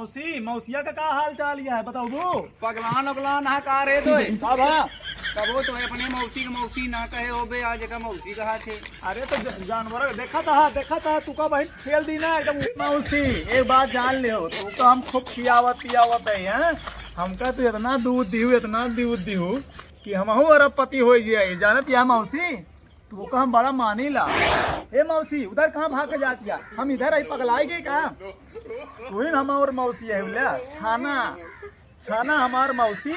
मौसी मौसिया का हाल चाल है बताओ दो। पगलान उगलान हा का रे तो का भा कबो तो अपने मौसी के मौसी ना कहे हो बे आज का मौसी कहा थे। अरे तो जानवर देखा था तू का भाई खेल दी ना एकदम। मौसी एक बात जान ले हो तू का हम खूब खियावत पियावत है हमका तो इतना दूध दीहू कि हम अरबपति हो जाए जानत या मौसी तू का हम बड़ा मानी ला। ए मौसी उधर कहाँ भाग के जाती है हम इधर आई पगलाई गई कहा तू ही हमार मौसी है छाना छाना हमार मौसी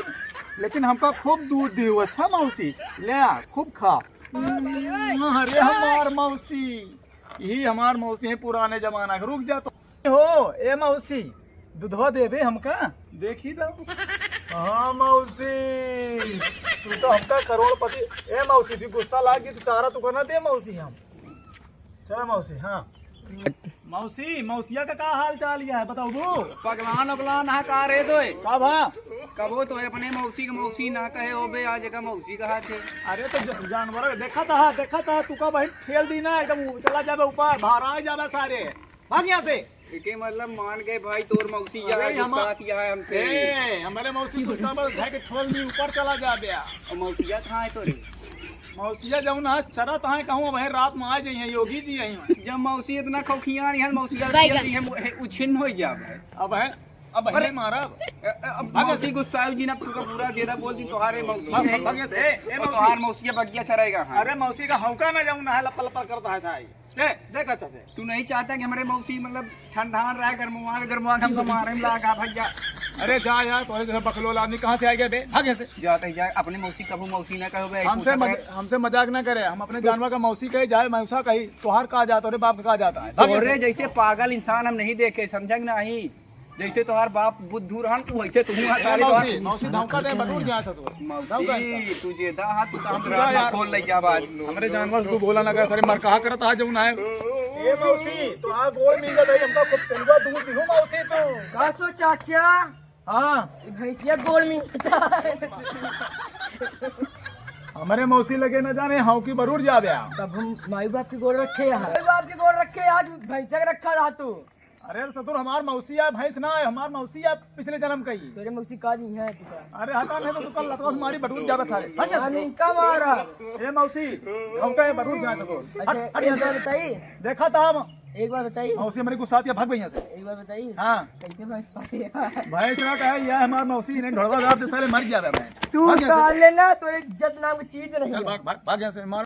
लेकिन हमका खूब दूध दी अच्छा मौसी ले खूब खा। अरे हमार मौसी यही हमार मौसी है पुराने जमाना का। रुक जा तो हो ए मौसी दूधवा देवे हमका देखी तो। हाँ मौसी तू तो हमका करोड़पति। ए मौसी भी गुस्सा लागी तो चारा तू करना दे मौसी हम चलो मौसी। हाँ मौसी मौसिया का हाल चाल है बताओ दो। पगलान उगलान हा का रे तो का भा कबो तो अपने मौसी के मौसी ना कहे हो बे आज का मौसी कहा थे। अरे तो जानवर देखा था तू का भाई खेल दी ना एकदम चला जावे ऊपर बाहर आ जावे सारे भाग यहाँ से। के मतलब मान गए भाई तोर मौसी है हमसे हमारे मौसी के छोड़ दी ऊपर चला जावे। और मौसिया कहाँ है तो रे मौसिया जब ना चरत है कहूँ वही रात में आ जाइए योगी जी आई जब मौसी इतना खौखिया नहीं है मौसिया उछिन्न हो जावे। अब है मारा मौसी गुस्सा जी ना पूरा देदा बोल दी तोहारे मौसी है तोहार मौसिया बढ़िया चरेगा। अरे मौसी का हौका ना जाऊँ ना लपल लपल करता है देख अच्छा से। तू नहीं चाहता कि हमारे मौसी मतलब ठंडा रहा गर्मवा हमको मारे में लगा भैया। अरे जा यार तो जैसे बकलोल आदमी कहाँ से आ गया बे भाग से जाते ही जाए अपने मौसी कबू मौसी ना कहो हमसे मजाक ना करे। हम अपने जानवर का मौसी कहे जाए मौसा कही तोहार कहा जाता है बाप कहा जाता है। तोरे जैसे पागल इंसान हम नहीं देखे समझ नहीं जैसे तोहार बाप बुद्धू रहन तू वैसे तू मौसी धमका दे बटूर जा तो मौसी तुझे दा हाथ तू हम रात खोल ले जा बात हमरे जानवर को बोला ना करे सारे मर कहा करत आ जाऊं ना ए मौसी तो आ गोल मिल गई हमका खूब तेलवा दूध दिहो मौसी तो का सो चाचा। हां भैंसिया गोल मिलता है हमारे मौसी लगे न जाने हाउ की बरूर जावे। तब हम माई बाप की गोल रखे हैं माई बाप की गोल रखे आज भैंसिया का रखा रहा तू। अरे सतुर हमार मौसी है भैंस ना है हमार मौसी है पिछले जन्म का ही। तेरे मौसी का नहीं है तुका। अरे हटा नहीं तो कल लतवा हमारी बटूर जावे सारे इनका मारा ए मौसी हमका ये बटूर जा सको अच्छा एक बार बताइए देखा था हम एक बार बताइए मौसी हमारी गुस्सा भाग गई से। एक बार बताइए हाँ कैसे भैंस पाले भैंस ना कहे यह हमार मौसी ने घड़वा दाब से सारे मर गया था। तू साले ना तो इज्जत नाम की चीज नहीं है। भाग यहाँ से मार